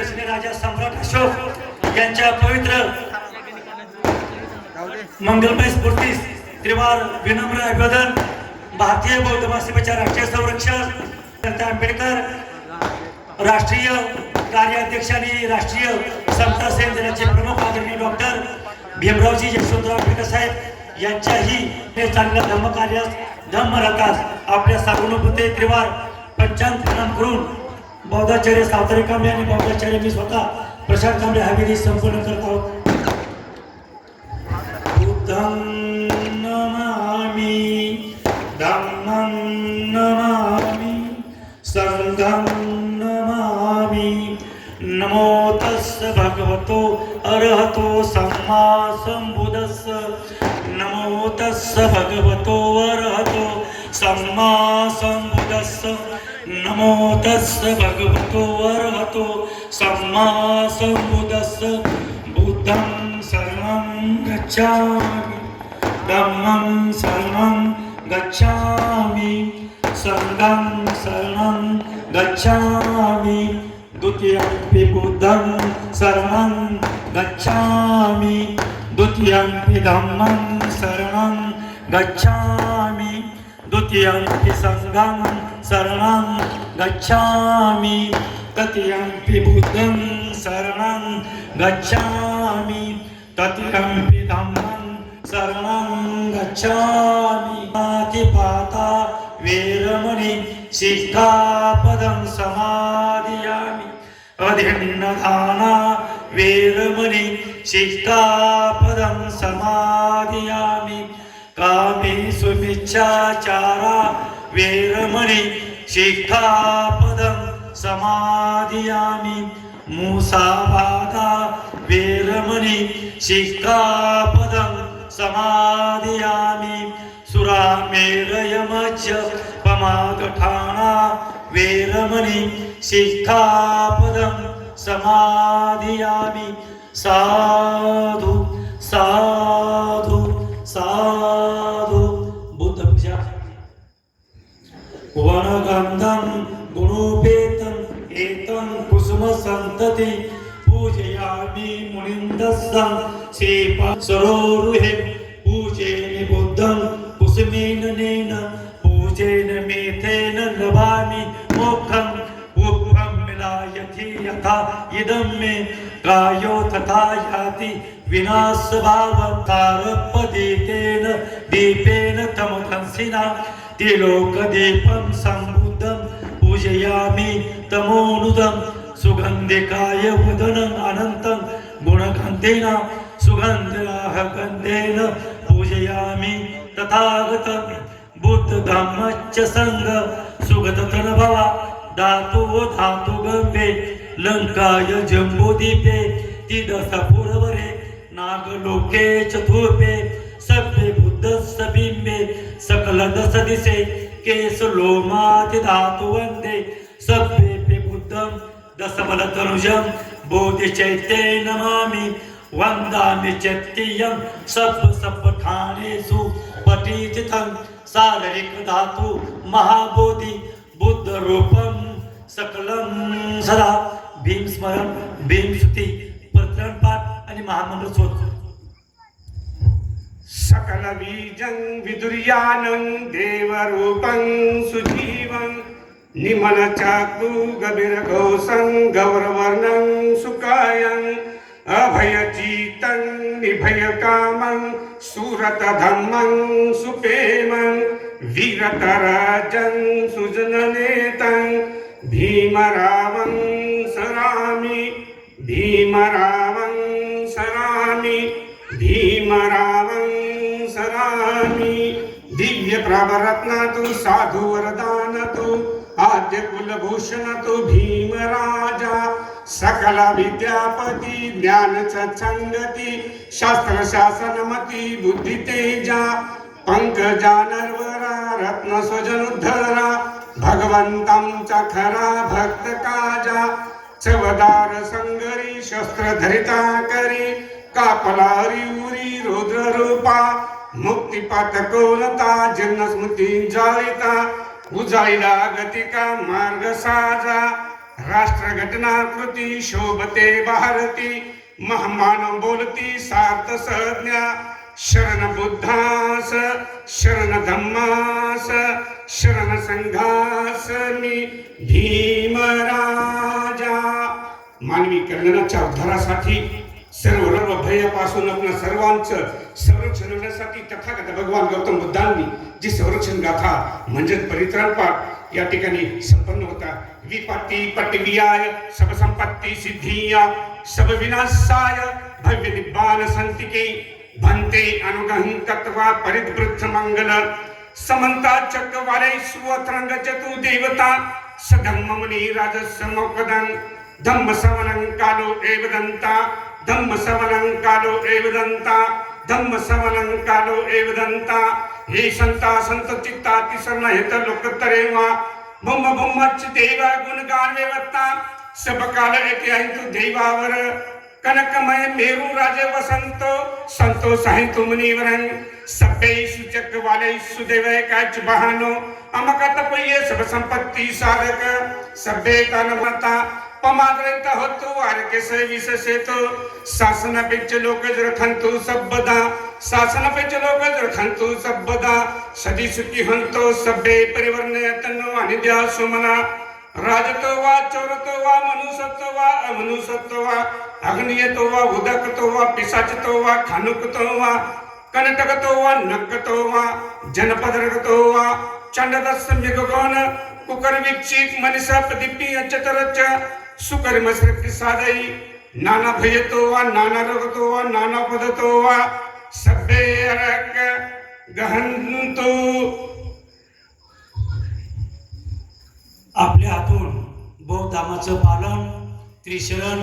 दर्शनी राजा सम्राट अशोक यांच्या पवित्र मंगलमय स्फूर्तीस त्रिवार विनम्र अभिवादन। भारतीय बौद्ध महासभेच्या राष्ट्रीय संरक्षक आंबेडकर राष्ट्रीय कार्याध्यक्ष आणि राष्ट्रीय समता सेनेचे प्रमुख आदरणीय डॉक्टर भीमरावजी यशवंतराव आंबेडकर साहेब यांच्याही हे चांगल्या धर्मकार्यास धम्म रथास आपल्या सार्वभौमते त्रिवार पंचांतरण करून बौद्धाचार्य सावतारी कांबळे आणि बौद्धाचार्य मी स्वतः प्रशांत कांबळे हा विधी संपन्न करत आहोत। बुद्धं नमामि धम्मं नमामि संघं नमामि। नमो तस्स भगवतो अरहतो सम्मा संबुद्धस्स। नमो तस्स भगवतो अरहतो सम्मा संबुद्धस्स। नमो तस्स भगवतो अरहतो सम्मा संबुद्धस्स। बुद्धं शरणं गच्छामि धम्मं शरणं गच्छामि संघं शरणं गच्छामि। द्वितीयंपि बुद्धं शरणं गच्छामि द्वितीयंपि धम्मं शरणं गच्छामि द्वितीयंपि संघं शरणं गच्छामि तृतीयंपि बुद्धं शरणं गच्छामि तृतीयंपि धम्मं शरणं गच्छामि। पातिपाता वेरमणि सिक्खापदं समादियामि। अभिन्नदाना वेरमणि सिक्खापदं समादियामि। कामेषु मिच्छाचारा वेरमणि सिक्खापदं समादियामि। मुसावादा वेरमणि सिक्खापदं समादियामि। सुरामेरयमज्जपमादठाना वेरमणि सिक्खापदं समादियामि। साधु साधु साधु। बुद्ध पूजा। वनगंधं गुणोपेतं एतं कुसुम संतति पूजयामि मुनिन्दस्सं सेपा सरोरुहे। पूजेन बुद्धं कुसुमेन नेन पूजेन मेथेन लभामि मोक्षं। उक्तं मिलायति यथा इदं मे कायो तथा याति विनाशभावं। तारपदीतेन दीपेन तमोधंसिना तिलोकदीपं सम्बुद्धं पूजयामि तमोनुदं। सुगन्धिकाय वदनं अनन्तं गुणगन्धेन सुगन्धराहगन्धेन पूजयामि तथागतं। बुद्धधम्मश्च संघ सुगततनुभवा धातु धातुगम्भे लङ्काय जम्बूद्वीपे तिदशपुरवरे नागलोके चतुर्भे सभ्ये बुद्धस्य बिम्बे सकलदश दिशे केशलोमाति धातु वन्दे सभ्ये बुद्धं दशबलतनुजं बोधिचैत्ये नमामि। वन्दामि चैत्यं सप्तठानेषु पठितं शारीरिक धातु महाबोधि बुद्ध रूपं सकलं सदा। भीम स्मरण भीम स्तुती प्रकरण पाठ आणि महामंत्र सोड। सकल बीजं विदुर्यानं देवरूपं सुजीवं निमल चातु गभीरघोषं गौरवर्णं सुकायं। अभयजीतं निभयकामं सुरतधम्मं सुप्रेमं वीरतराजं सुजननेतं भीमरावं सरामि भीमरावं सरामि भीमरावं सरामि। दिव्य प्रवरत्नतु साधु वरदानतु आद्य कुलभूषणतु भीमराजा। सकल विद्यापति ज्ञान सत्संगति शास्त्र शासनमति बुद्धि तेजा। पंकजा नरवरा रत्न स्वजनुद्धरा भगवंतं चखरा भक्त काजा। चवदार संगरी शस्त्र धरिता करी कापलारी उरी रुद्र रूपा। मुक्तिपात कोणता जन्म स्मृती जाळिता उजाळीला गतिका मार्ग साजा। राष्ट्रघटना कृती शोभते भारती महामान बोलती सार्थ संज्ञा शरण बुद्धास शरण धम्मास शरण संघास मी भीमराजा. मानवी कल्याणाच्या उद्धारासाठी सर्व भयापासून आपल्या सर्वांचं संरक्षण होण्यासाठी तथागत भगवान गौतम बुद्धांनी जी संरक्षण गाथा म्हणजेच परित्राण पाठ या ठिकाणी संपन्न होता. विपत्ती पटवियाय सब संपत्ती सिद्धिया सब विनाशाय भव्य निब्बान संतिके भन्ते अनुगहं तत्वा परिवृत्त मंगल समंता चक्रवाले सुवत्रंग चतु देवता सधम्म मुनि राजस्य मोक्षदं धम्म सवनं कालो एवदन्ता धम्म सवनं कालो एवदन्ता धम्म सवनं कालो एवदन्ता. हे संता संत चित्ता तिसरण हेत लोकतरेवा ब्रह्म ब्रह्मच देवा गुणगान वेवत्ता सब काल येते ऐतु देवावर कनकमय मेरू राजे वसंतो संतो साहित्य मुनिवरं सभ्य सूचक वाले सुदेव काच बहानो अमकत पये सब संपत्ति साधक सभ्य तनमता पमाद्रंत होतो आरके से विशेषतो शासन पिच लोक रखंतु सबदा शासन पिच लोक रखंतु सबदा सदी सुखी हंतो सभ्य परिवर्णय तन्नो अनिद्या सुमना राजतो वा चोरतो वा मनुष्यतो वा अमनुष्यतो वा अग्नियतो वा उदकतो वा पिशाचतो वा खानुकतो वा कनटकतो वा नक्कतो वा जनपदरगतो वा चंडदस मृगगण कुकर विक्षिक मनिषा प्रदीपी अचतरच सुकर्म सृष्टि साधई नाना भयतो वा नाना रोगतो वा नाना पदतो वा सभ्य अरक गहंतो. आपल्या हातून बौद्ध धर्माचं पालन त्रिशरण